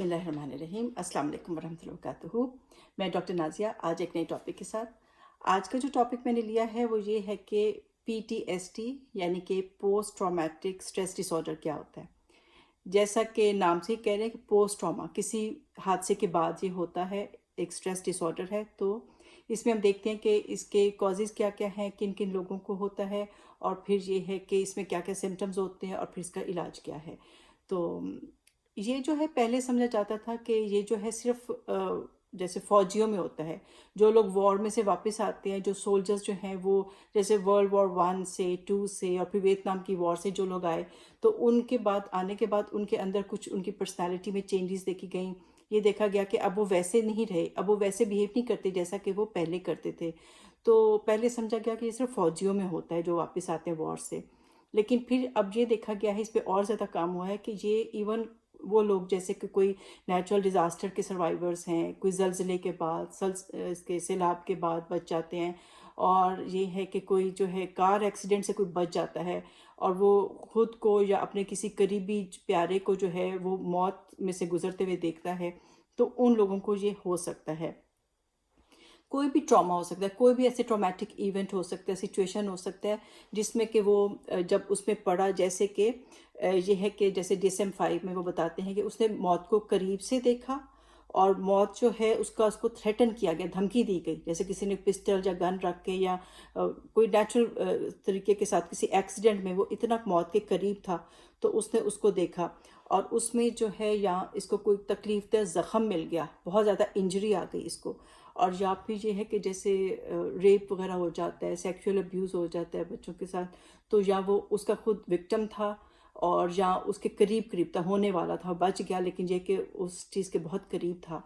بسم اللہ الرحمن الرحیم. السلام علیکم ورحمۃ اللہ وبرکاتہ. میں ڈاکٹر نازیہ آج ایک نئے ٹاپک کے ساتھ. آج کا جو ٹاپک میں نے لیا ہے وہ یہ ہے کہ PTSD یعنی کہ post traumatic stress dis order کیا ہوتا ہے. جیسا کہ نام سے ہی کہہ رہے ہیں کہ پوسٹ ٹراما کسی حادثے کے بعد یہ ہوتا ہے، ایک اسٹریس ڈس آرڈر ہے. تو اس میں ہم دیکھتے ہیں کہ اس کے کازز کیا کیا ہیں، کن کن لوگوں کو ہوتا ہے، اور پھر یہ ہے کہ اس میں کیا کیا سمٹمز ہوتے ہیں اور پھر اس کا علاج کیا ہے. تو یہ جو ہے پہلے سمجھا جاتا تھا کہ یہ جو ہے صرف جیسے فوجیوں میں ہوتا ہے، جو لوگ وار میں سے واپس آتے ہیں، جو سولجرز جو ہیں وہ جیسے ورلڈ وار 1 سے 2 سے اور پھر ویتنام کی وار سے جو لوگ آئے، تو ان کے بعد آنے کے بعد ان کے اندر کچھ ان کی پرسنالٹی میں چینجز دیکھی گئیں. یہ دیکھا گیا کہ اب وہ ویسے نہیں رہے، اب وہ ویسے بیہیو نہیں کرتے جیسا کہ وہ پہلے کرتے تھے. تو پہلے سمجھا گیا کہ یہ صرف فوجیوں میں ہوتا ہے جو واپس آتے ہیں وار سے. لیکن پھر اب یہ دیکھا گیا ہے، اس پہ اور زیادہ کام ہوا ہے کہ یہ ایون وہ لوگ جیسے کہ کوئی نیچرل ڈیزاسٹر کے سروائیورز ہیں، کوئی زلزلے کے بعد اس کے سیلاب کے بعد بچ جاتے ہیں، اور یہ ہے کہ کوئی جو ہے کار ایکسیڈنٹ سے کوئی بچ جاتا ہے اور وہ خود کو یا اپنے کسی قریبی پیارے کو جو ہے وہ موت میں سے گزرتے ہوئے دیکھتا ہے، تو ان لوگوں کو یہ ہو سکتا ہے. کوئی بھی ٹراما ہو سکتا ہے، کوئی بھی ایسے ٹرامیٹک ایونٹ ہو سکتا ہے، سچویشن ہو سکتا ہے جس میں کہ وہ جب اس میں پڑا، جیسے کہ یہ ہے کہ جیسے DSM-5 میں وہ بتاتے ہیں کہ اس نے موت کو قریب سے دیکھا، اور موت جو ہے اس کو تھریٹن کیا گیا، دھمکی دی گئی، جیسے کسی نے پسٹل یا گن رکھ کے یا کوئی نیچرل طریقے کے ساتھ کسی ایکسیڈنٹ میں وہ اتنا موت کے قریب تھا تو اس نے اس کو دیکھا، اور اس میں جو ہے یا اس کو کوئی تکلیف دہ زخم مل گیا، بہت زیادہ انجری آ گئی اس کو. اور یا پھر یہ ہے کہ جیسے ریپ وغیرہ ہو جاتا ہے، سیکشول ابیوز ہو جاتا ہے بچوں کے ساتھ، تو یا وہ اس کا خود وکٹم تھا اور یا اس کے قریب تھا، ہونے والا تھا، بچ گیا لیکن یہ کہ اس چیز کے بہت قریب تھا.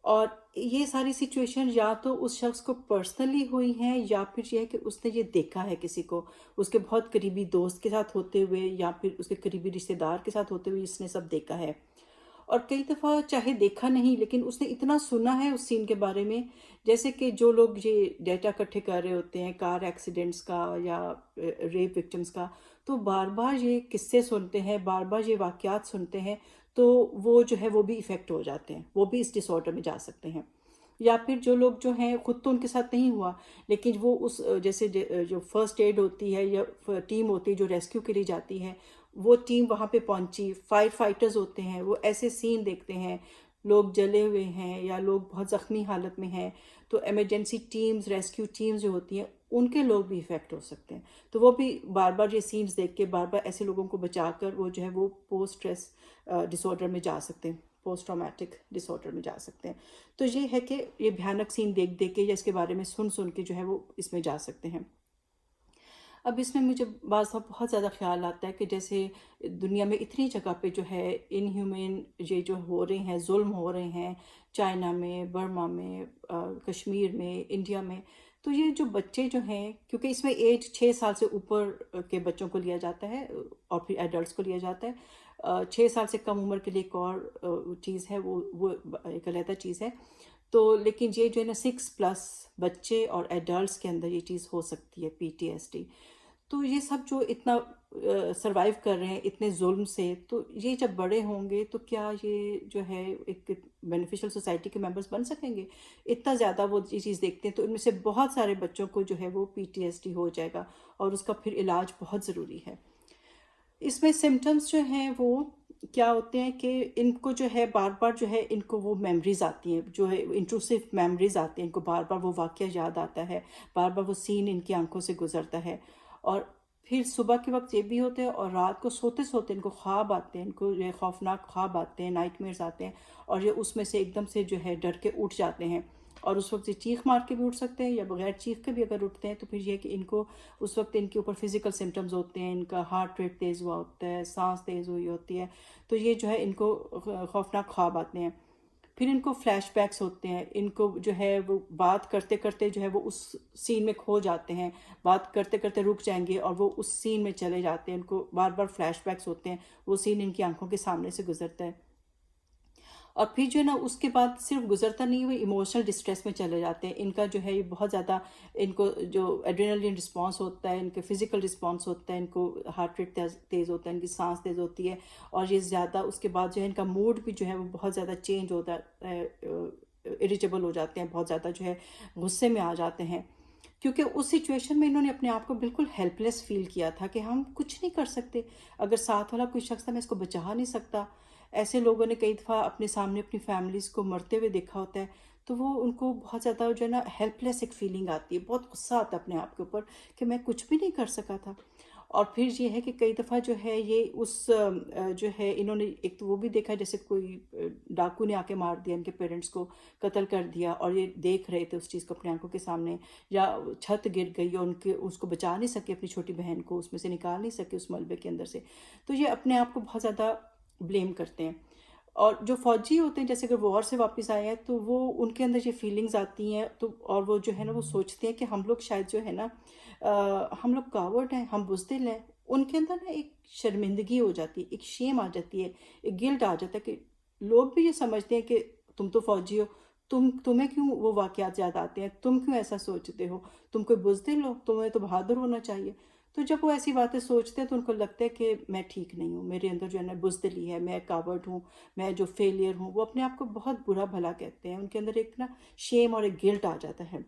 اور یہ ساری سچویشن یا تو اس شخص کو پرسنلی ہوئی ہیں، یا پھر یہ ہے کہ اس نے یہ دیکھا ہے کسی کو، اس کے بہت قریبی دوست کے ساتھ ہوتے ہوئے یا پھر اس کے قریبی رشتہ دار کے ساتھ ہوتے ہوئے اس نے سب دیکھا ہے. اور کئی دفعہ چاہے دیکھا نہیں لیکن اس نے اتنا سنا ہے اس سین کے بارے میں، جیسے کہ جو لوگ یہ ڈیٹا اکٹھے کر رہے ہوتے ہیں کار ایکسیڈنٹس کا یا ریپ وکٹمس کا، تو بار بار یہ قصے سنتے ہیں، بار بار یہ واقعات سنتے ہیں، تو وہ جو ہے وہ بھی افیکٹ ہو جاتے ہیں، وہ بھی اس ڈس آرڈر میں جا سکتے ہیں. یا پھر جو لوگ جو ہیں خود تو ان کے ساتھ نہیں ہوا لیکن وہ اس جیسے جو فرسٹ ایڈ ہوتی ہے یا ٹیم ہوتی ہے جو ریسکیو کے لیے جاتی ہے، وہ ٹیم وہاں پہ پہنچی، فائر فائٹرز ہوتے ہیں، وہ ایسے سین دیکھتے ہیں، لوگ جلے ہوئے ہیں یا لوگ بہت زخمی حالت میں ہیں، تو ایمرجنسی ٹیمز، ریسکیو ٹیمز جو ہوتی ہیں ان کے لوگ بھی افیکٹ ہو سکتے ہیں. تو وہ بھی بار بار یہ سینز دیکھ کے بار بار ایسے لوگوں کو بچا کر وہ جو ہے وہ پوسٹ اسٹریس ڈس آرڈر میں جا سکتے ہیں، پوسٹ ٹرامیٹک ڈس آرڈر میں جا سکتے ہیں. تو یہ ہے کہ یہ بھیانک سین دیکھ دیکھ کے یا اس کے بارے میں سن کے جو ہے وہ اس میں جا سکتے ہیں. اب اس میں مجھے بعض دفعہ بہت زیادہ خیال آتا ہے کہ جیسے دنیا میں اتنی جگہ پہ جو ہے ان ہیومن یہ جو ہو رہے ہیں، ظلم ہو رہے ہیں، چائنا میں، برما میں، کشمیر میں، انڈیا میں، تو یہ جو بچے جو ہیں، کیونکہ اس میں ایج 6 سال سے اوپر کے بچوں کو لیا جاتا ہے اور پھر ایڈلٹس کو لیا جاتا ہے. 6 سال سے کم عمر کے لیے ایک اور چیز ہے، وہ ایک علیحدہ چیز ہے. تو لیکن یہ جو ہے نا 6+ بچے اور ایڈلٹس کے اندر یہ چیز ہو سکتی ہے PTSD. تو یہ سب جو اتنا سروائیو کر رہے ہیں اتنے ظلم سے، تو یہ جب بڑے ہوں گے تو کیا یہ جو ہے ایک بینیفیشل سوسائٹی کے ممبرس بن سکیں گے؟ اتنا زیادہ وہ یہ چیز دیکھتے ہیں، تو ان میں سے بہت سارے بچوں کو جو ہے وہ PTSD ہو جائے گا، اور اس کا پھر علاج بہت ضروری ہے. اس میں سمٹمز جو ہیں وہ کیا ہوتے ہیں کہ ان کو جو ہے بار بار جو ہے ان کو وہ میموریز آتی ہیں، جو ہے انٹروسیو میموریز آتی ہیں، ان کو بار بار وہ واقعہ یاد آتا ہے، بار بار وہ سین ان کی آنکھوں سے گزرتا ہے. اور پھر صبح کے وقت یہ بھی ہوتے ہیں، اور رات کو سوتے سوتے ان کو خواب آتے ہیں، ان کو یہ خوفناک خواب آتے ہیں، نائٹ میئرز آتے ہیں، اور یہ اس میں سے ایک دم سے جو ہے ڈر کے اٹھ جاتے ہیں. اور اس وقت یہ چیخ مار کے بھی اٹھ سکتے ہیں یا بغیر چیخ کے بھی اگر اٹھتے ہیں تو پھر یہ کہ ان کو اس وقت ان کے اوپر فزیکل سمٹمز ہوتے ہیں، ان کا ہارٹ ریٹ تیز ہوا ہوتا ہے، سانس تیز ہوئی ہوتی ہے، تو یہ جو ہے ان کو خوفناک خواب آتے ہیں. پھر ان کو فلیش بیکس ہوتے ہیں، ان کو جو ہے وہ بات کرتے کرتے جو ہے وہ اس سین میں کھو جاتے ہیں، بات کرتے کرتے رک جائیں گے اور وہ اس سین میں چلے جاتے ہیں، ان کو بار بار فلیش بیکس ہوتے ہیں، وہ سین ان کی آنکھوں کے سامنے سے گزرتا ہے. اور پھر جو ہے نا اس کے بعد صرف گزرتا نہیں، وہ ایموشنل ڈسٹریس میں چلے جاتے ہیں. ان کا جو ہے یہ بہت زیادہ، ان کو جو ایڈرینلن رسپانس ہوتا ہے، ان کے فزیکل رسپانس ہوتا ہے، ان کو ہارٹ ریٹ تیز ہوتا ہے، ان کی سانس تیز ہوتی ہے، اور یہ زیادہ اس کے بعد جو ہے ان کا موڈ بھی جو ہے وہ بہت زیادہ چینج ہوتا ہے، اریٹیبل ہو جاتے ہیں، بہت زیادہ جو ہے غصے میں آ جاتے ہیں. کیونکہ اس سچویشن میں انہوں نے اپنے آپ کو بالکل ہیلپ لیس فیل کیا تھا کہ ہم کچھ نہیں کر سکتے، اگر ساتھ والا کوئی شخص تھا میں اس کو بچا نہیں سکتا. ایسے لوگوں نے کئی دفعہ اپنے سامنے اپنی فیملیز کو مرتے ہوئے دیکھا ہوتا ہے، تو وہ ان کو بہت زیادہ جو ہے نا ہیلپ لیس ایک فیلنگ آتی ہے، بہت غصہ آتا ہے اپنے آپ کے اوپر کہ میں کچھ بھی نہیں کر سکا تھا. اور پھر یہ ہے کہ کئی دفعہ جو ہے یہ اس جو ہے انہوں نے ایک تو وہ بھی دیکھا جیسے کوئی ڈاکو نے آ کے مار دیا، ان کے پیرنٹس کو قتل کر دیا، اور یہ دیکھ رہے تھے اس چیز کو اپنی آنکھوں کے سامنے، یا چھت گر گئی اور اس کو بچا نہیں سکے، اپنی چھوٹی بہن کو اس میں سے نکال نہیں سکے اس ملبے کے اندر سے. تو یہ اپنے آپ کو بہت زیادہ بلیم کرتے ہیں. اور جو فوجی ہوتے ہیں جیسے اگر وار سے واپس آئے ہیں تو وہ ان کے اندر یہ فیلنگز آتی ہیں، تو اور وہ جو ہے نا وہ سوچتے ہیں کہ ہم لوگ شاید جو ہے نا ہم لوگ کاورڈ ہیں، ہم بزدل ہیں. ان کے اندر نا ایک شرمندگی ہو جاتی ہے، ایک شیم آ جاتی ہے، ایک گلٹ آ جاتا ہے کہ لوگ بھی یہ سمجھتے ہیں کہ تم تو فوجی ہو، تمہیں کیوں وہ واقعات یاد آتے ہیں، تم کیوں ایسا سوچتے ہو، تم کوئی بزدل ہو، تمہیں تو بہادر ہونا چاہیے. تو جب وہ ایسی باتیں سوچتے ہیں تو ان کو لگتا ہے کہ میں ٹھیک نہیں ہوں، میرے اندر جو ہے نا بزدلی ہے، میں کاورڈ ہوں، میں جو فیلئر ہوں. وہ اپنے آپ کو بہت برا بھلا کہتے ہیں، ان کے اندر ایک نا شیم اور ایک گلٹ آ جاتا ہے.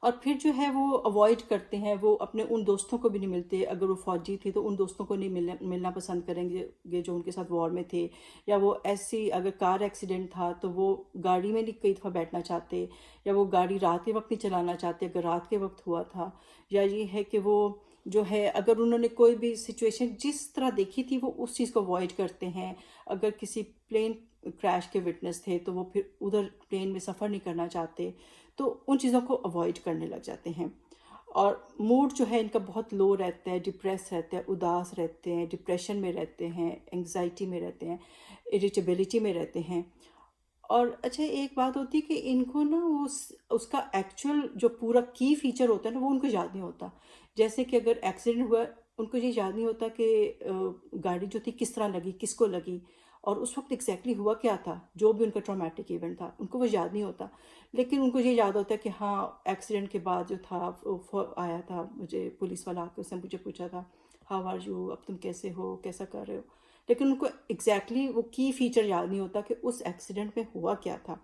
اور پھر جو ہے وہ اوائڈ کرتے ہیں، وہ اپنے ان دوستوں کو بھی نہیں ملتے. اگر وہ فوجی تھے تو ان دوستوں کو نہیں ملنا پسند کریں گے جو ان کے ساتھ وار میں تھے. یا وہ ایسی اگر کار ایکسیڈنٹ تھا تو وہ گاڑی میں نہیں کئی دفعہ بیٹھنا چاہتے، یا وہ گاڑی رات کے وقت نہیں چلانا چاہتے اگر رات کے وقت ہوا تھا. یا یہ ہے کہ وہ جو ہے اگر انہوں نے کوئی بھی سچویشن جس طرح دیکھی تھی وہ اس چیز کو اوائڈ کرتے ہیں. اگر کسی پلین کریش کے وٹنس تھے تو وہ پھر ادھر پلین میں سفر نہیں کرنا چاہتے، تو ان چیزوں کو اوائڈ کرنے لگ جاتے ہیں. اور موڈ جو ہے ان کا بہت لو رہتا ہے، ڈپریس رہتا ہے، اداس رہتے ہیں، ڈپریشن میں رہتے ہیں، انگزائٹی میں رہتے ہیں، اریٹیبلٹی میں رہتے ہیں. اور اچھا ایک بات ہوتی ہے کہ ان کو نا اس کا ایکچوئل جو پورا کی فیچر ہوتا ہے نا وہ ان کو یاد نہیں ہوتا. جیسے کہ اگر ایکسیڈنٹ ہوا ان کو یہ یاد نہیں ہوتا کہ گاڑی جو تھی کس طرح لگی، کس کو لگی، اور اس وقت ایگزیکٹلی ہوا کیا تھا، جو بھی ان کا ٹرامیٹک ایونٹ تھا ان کو وہ یاد نہیں ہوتا. لیکن ان کو یہ یاد ہوتا ہے کہ ہاں ایکسیڈنٹ کے بعد جو تھا آیا تھا مجھے پولیس والا آ کے اس نے مجھے پوچھا تھا ہاؤ آر یو، اب تم کیسے ہو، کیسا کر رہے ہو. لیکن ان کو ایگزیکٹلی وہ کی فیچر یاد نہیں ہوتا کہ اس ایکسیڈنٹ میں ہوا کیا تھا.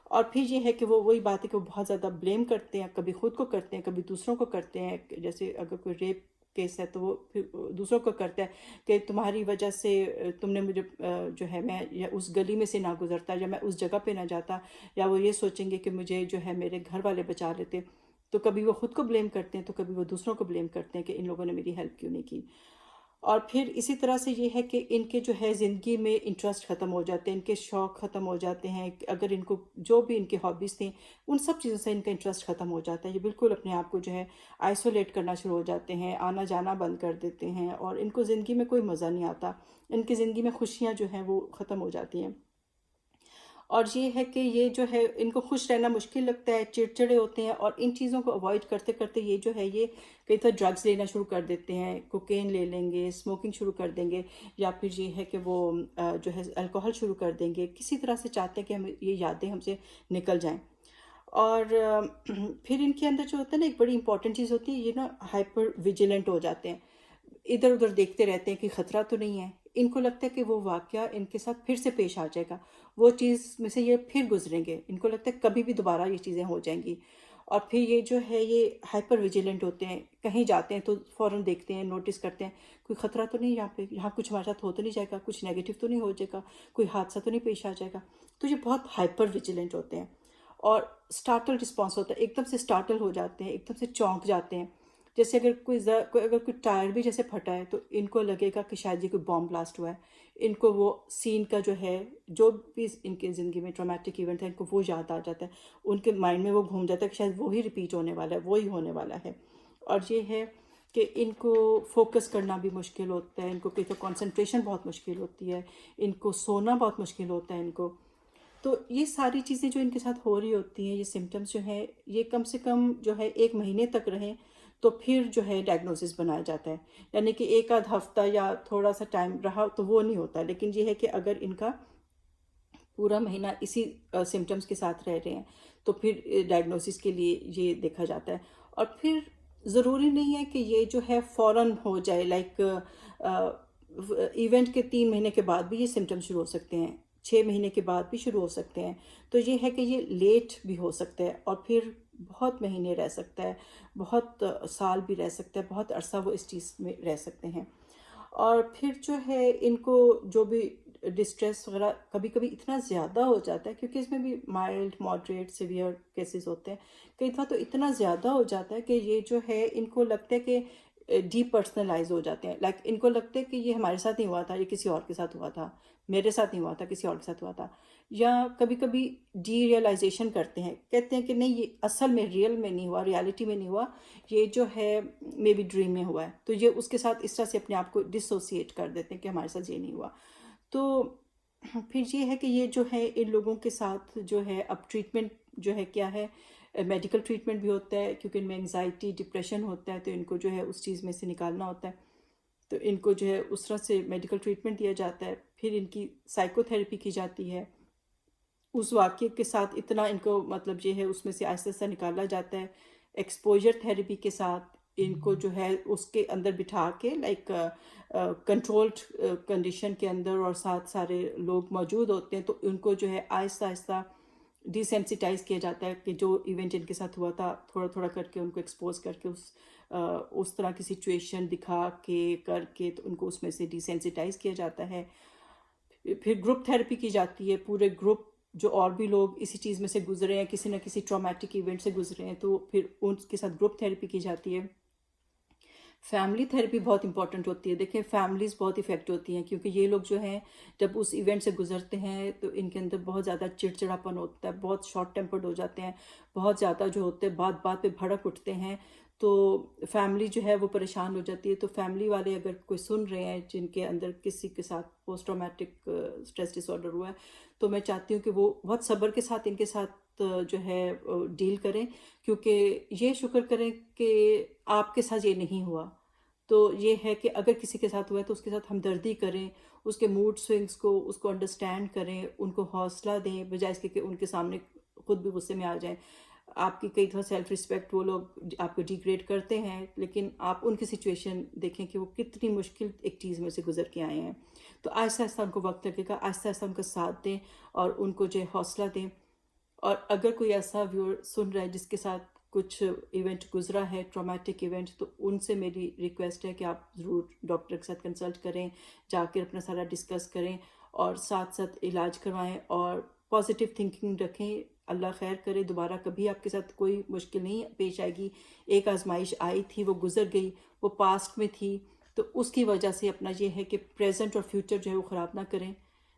اور پھر یہ ہے کہ وہ وہی بات ہے کہ وہ بہت زیادہ بلیم کرتے ہیں، کبھی خود کو کرتے ہیں، کبھی دوسروں کو کرتے ہیں. جیسے اگر کوئی ریپ کیس ہے تو وہ پھر دوسروں کو کرتا ہے کہ تمہاری وجہ سے تم نے مجھے جو ہے میں یا اس گلی میں سے نہ گزرتا، یا میں اس جگہ پہ نہ جاتا، یا وہ یہ سوچیں گے کہ مجھے جو ہے میرے گھر والے بچا لیتے. تو کبھی وہ خود کو بلیم کرتے ہیں تو کبھی وہ دوسروں کو بلیم کرتے ہیں کہ ان لوگوں نے میری ہیلپ کیوں نہیں کی. اور پھر اسی طرح سے یہ ہے کہ ان کے جو ہے زندگی میں انٹرسٹ ختم ہو جاتے ہیں، ان کے شوق ختم ہو جاتے ہیں. اگر ان کو جو بھی ان کے ہابیز تھیں ان سب چیزوں سے ان کا انٹرسٹ ختم ہو جاتا ہے. یہ بالکل اپنے آپ کو جو ہے آئسولیٹ کرنا شروع ہو جاتے ہیں، آنا جانا بند کر دیتے ہیں، اور ان کو زندگی میں کوئی مزہ نہیں آتا. ان کی زندگی میں خوشیاں جو ہیں وہ ختم ہو جاتی ہیں. اور یہ ہے کہ یہ جو ہے ان کو خوش رہنا مشکل لگتا ہے، چڑچڑے ہوتے ہیں، اور ان چیزوں کو اوائڈ کرتے کرتے یہ جو ہے یہ کئی طرح ڈرگز لینا شروع کر دیتے ہیں. کوکین لے لیں گے، اسموکنگ شروع کر دیں گے، یا پھر یہ ہے کہ وہ جو ہے الکوہل شروع کر دیں گے. کسی طرح سے چاہتے ہیں کہ ہم یہ یادیں ہم سے نکل جائیں. اور پھر ان کے اندر جو ہوتا ہے نا ایک بڑی امپورٹنٹ چیز ہوتی ہے، یہ نا ہائپر ویجیلنٹ ہو جاتے ہیں، ادھر ادھر دیکھتے رہتے ہیں کہ خطرہ تو نہیں ہے. ان کو لگتا ہے کہ وہ واقعہ ان کے ساتھ پھر سے پیش آ جائے گا، وہ چیز میں سے یہ پھر گزریں گے. ان کو لگتا ہے کبھی بھی دوبارہ یہ چیزیں ہو جائیں گی. اور پھر یہ جو ہے یہ ہائپر ویجیلنٹ ہوتے ہیں، کہیں جاتے ہیں تو فوراً دیکھتے ہیں، نوٹس کرتے ہیں کوئی خطرہ تو نہیں یہاں پہ، یہاں کچھ ہمارے ساتھ ہو تو نہیں جائے گا، کچھ نیگیٹو تو نہیں ہو جائے گا، کوئی حادثہ تو نہیں پیش آ جائے گا. تو یہ بہت ہائپر ویجیلنٹ ہوتے ہیں. اور سٹارٹل رسپانس ہوتا ہے، ایک دم سے سٹارٹل ہو جاتے ہیں، ایک دم سے چونک جاتے ہیں. جیسے اگر اگر کوئی ٹائر بھی جیسے پھٹا ہے تو ان کو لگے گا کہ شاید یہ کوئی بام بلاسٹ ہوا ہے. ان کو وہ سین کا جو ہے جو بھی ان کی زندگی میں ٹرامیٹک ایونٹ ہے ان کو وہ یاد آ جاتا ہے، ان کے مائنڈ میں وہ گھوم جاتا ہے کہ شاید وہی ریپیٹ ہونے والا ہے، وہی ہونے والا ہے. اور یہ ہے کہ ان کو فوکس کرنا بھی مشکل ہوتا ہے، ان کو کہیں تو کنسنٹریشن بہت مشکل ہوتی ہے، ان کو سونا بہت مشکل ہوتا ہے ان کو. تو یہ ساری چیزیں جو ان کے ساتھ ہو رہی ہوتی ہیں، یہ سمٹمز جو ہیں یہ کم سے کم جو ہے 1 مہینے تک رہیں تو پھر جو ہے ڈائگنوسس بنایا جاتا ہے. یعنی کہ 1 آدھ ہفتہ یا تھوڑا سا ٹائم رہا تو وہ نہیں ہوتا. لیکن یہ ہے کہ اگر ان کا پورا مہینہ اسی سمٹمس کے ساتھ رہ رہے ہیں تو پھر ڈائگنوسس کے لیے یہ دیکھا جاتا ہے. اور پھر ضروری نہیں ہے کہ یہ جو ہے فوراً ہو جائے، لائک ایونٹ کے 3 مہینے کے بعد بھی یہ سمٹم شروع ہو سکتے ہیں، 6 مہینے کے بعد بھی شروع ہو سکتے ہیں. تو یہ ہے کہ یہ لیٹ بھی ہو سکتا ہے اور پھر بہت مہینے رہ سکتا ہے، بہت سال بھی رہ سکتا ہے، بہت عرصہ وہ اس چیز میں رہ سکتے ہیں. اور پھر جو ہے ان کو جو بھی ڈسٹریس وغیرہ کبھی کبھی اتنا زیادہ ہو جاتا ہے، کیونکہ اس میں بھی مائلڈ ماڈریٹ سیویئر کیسز ہوتے ہیں، کئی دفعہ تو اتنا زیادہ ہو جاتا ہے کہ یہ جو ہے ان کو لگتا ہے کہ ڈی پرسنلائز ہو جاتے ہیں. لائک ان کو لگتا ہے کہ یہ ہمارے ساتھ نہیں ہوا تھا، یہ کسی اور کے ساتھ ہوا تھا، میرے ساتھ نہیں ہوا تھا، کسی اور کے ساتھ ہوا تھا. یا کبھی کبھی ڈی ریئلائزیشن کرتے ہیں، کہتے ہیں کہ نہیں یہ اصل میں ریئل میں نہیں ہوا، ریالٹی میں نہیں ہوا، یہ جو ہے مے بی ڈریم میں ہوا ہے. تو یہ اس کے ساتھ اس طرح سے اپنے آپ کو ڈسوسیٹ کر دیتے ہیں کہ ہمارے ساتھ یہ نہیں ہوا. تو پھر یہ ہے کہ یہ جو ہے ان لوگوں کے ساتھ جو ہے اب ٹریٹمنٹ جو ہے کیا ہے، میڈیکل ٹریٹمنٹ بھی ہوتا ہے کیونکہ ان میں انگزائٹی ڈپریشن ہوتا ہے، تو ان کو جو ہے اس چیز میں سے نکالنا ہوتا ہے. تو ان کو جو ہے اس طرح سے میڈیکل ٹریٹمنٹ دیا جاتا ہے. پھر ان کی سائیکو تھیراپی کی جاتی ہے. اس واقعے کے ساتھ اتنا ان کو مطلب یہ ہے اس میں سے آہستہ آہستہ نکالا جاتا ہے. ایکسپوجر تھیراپی کے ساتھ ان کو جو ہے اس کے اندر بٹھا کے لائک کنٹرولڈ کنڈیشن کے اندر اور ساتھ سارے لوگ موجود ہوتے ہیں، تو ان کو جو ہے آہستہ آہستہ ڈیسینسیٹائز کیا جاتا ہے کہ جو ایونٹ ان کے ساتھ ہوا تھا تھوڑا تھوڑا کر کے ان کو ایکسپوز کر کے اس طرح کی سچویشن دکھا کے کر کے تو ان کو اس میں سے ڈیسینسیٹائز کیا جاتا ہے. پھر گروپ تھیراپی کی جاتی ہے، پورے گروپ جو اور بھی لوگ اسی چیز میں سے گزرے ہیں، کسی نہ کسی ٹرامیٹک ایونٹ سے گزرے ہیں، تو پھر ان کے ساتھ گروپ تھیراپی کی جاتی ہے. فیملی تھیراپی بہت امپورٹنٹ ہوتی ہے. دیکھیں فیملیز بہت افیکٹ ہوتی ہیں کیونکہ یہ لوگ جو ہیں جب اس ایونٹ سے گزرتے ہیں تو ان کے اندر بہت زیادہ چڑچڑاپن ہوتا ہے، بہت شارٹ ٹیمپرڈ ہو جاتے ہیں، بہت زیادہ جو ہوتے ہیں بات بات پہ بھڑک اٹھتے ہیں. تو فیملی جو ہے وہ پریشان ہو جاتی ہے. تو فیملی والے اگر کوئی سن رہے ہیں جن کے اندر کسی کے ساتھ post traumatic stress dis order ہوا ہے، تو میں چاہتی ہوں کہ وہ بہت صبر کے ساتھ ان کے ساتھ جو ہے ڈیل کریں، کیونکہ یہ شکر کریں کہ آپ کے ساتھ یہ نہیں ہوا. تو یہ ہے کہ اگر کسی کے ساتھ ہوا ہے تو اس کے ساتھ ہمدردی کریں، اس کے موڈ سوئنگس کو اس کو انڈرسٹینڈ کریں، ان کو حوصلہ دیں، بجائے اس کے کہ ان کے سامنے خود بھی غصے میں آ جائیں. آپ کی کئی دفعہ سیلف رسپیکٹ وہ لوگ آپ کو ڈیگریڈ کرتے ہیں، لیکن آپ ان کی سچویشن دیکھیں کہ وہ کتنی مشکل ایک چیز میں سے گزر کے آئے ہیں. تو آہستہ آہستہ ان کو وقت لگے گا، آہستہ آہستہ ان کا ساتھ دیں اور ان کو جو ہے حوصلہ دیں. اور اگر کوئی ایسا ویور سن رہا ہے جس کے ساتھ کچھ ایونٹ گزرا ہے، ٹرامیٹک ایونٹ، تو ان سے میری ریکویسٹ ہے کہ آپ ضرور ڈاکٹر کے ساتھ کنسلٹ کریں، جا کے اپنا سارا ڈسکس کریں اور ساتھ ساتھ علاج کروائیں اور پازیٹیو تھنکنگ رکھیں. اللہ خیر کرے، دوبارہ کبھی آپ کے ساتھ کوئی مشکل نہیں پیش آئے گی. ایک آزمائش آئی تھی، وہ گزر گئی، وہ پاسٹ میں تھی، تو اس کی وجہ سے اپنا یہ ہے کہ پریزنٹ اور فیوچر جو ہے وہ خراب نہ کریں.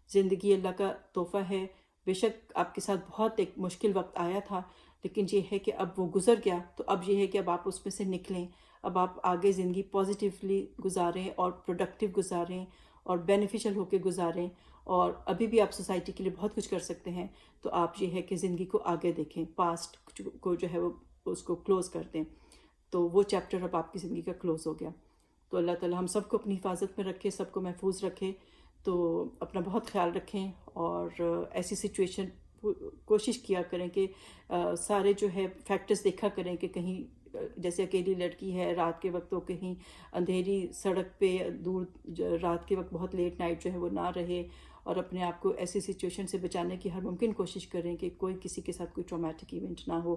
زندگی اللہ کا تحفہ ہے. بے شک آپ کے ساتھ بہت ایک مشکل وقت آیا تھا، لیکن یہ ہے کہ اب وہ گزر گیا، تو اب یہ ہے کہ اب آپ اس میں سے نکلیں. اب آپ آگے زندگی پازیٹیولی گزاریں اور پروڈکٹیو گزاریں اور بینیفیشل ہو کے گزاریں. اور ابھی بھی آپ سوسائٹی کے لیے بہت کچھ کر سکتے ہیں. تو آپ یہ ہے کہ زندگی کو آگے دیکھیں، پاسٹ کو جو ہے وہ اس کو کلوز کر دیں. تو وہ چیپٹر اب آپ کی زندگی کا کلوز ہو گیا. تو اللہ تعالیٰ ہم سب کو اپنی حفاظت میں رکھے، سب کو محفوظ رکھے. تو اپنا بہت خیال رکھیں اور ایسی سچویشن کوشش کیا کریں کہ سارے جو ہے فیکٹرز دیکھا کریں کہ کہیں جیسے اکیلی لڑکی ہے رات کے وقت، تو کہیں اندھیری سڑک پہ دور رات کے وقت بہت لیٹ نائٹ جو ہے وہ نہ رہے، اور اپنے آپ کو ایسی سچویشن سے بچانے کی ہر ممکن کوشش کریں کہ کوئی کسی کے ساتھ کوئی ٹرامیٹک ایونٹ نہ ہو.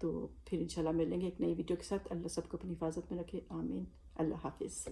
تو پھر انشاءاللہ ملیں گے ایک نئی ویڈیو کے ساتھ. اللہ سب کو اپنی حفاظت میں رکھے، آمین. اللہ حافظ.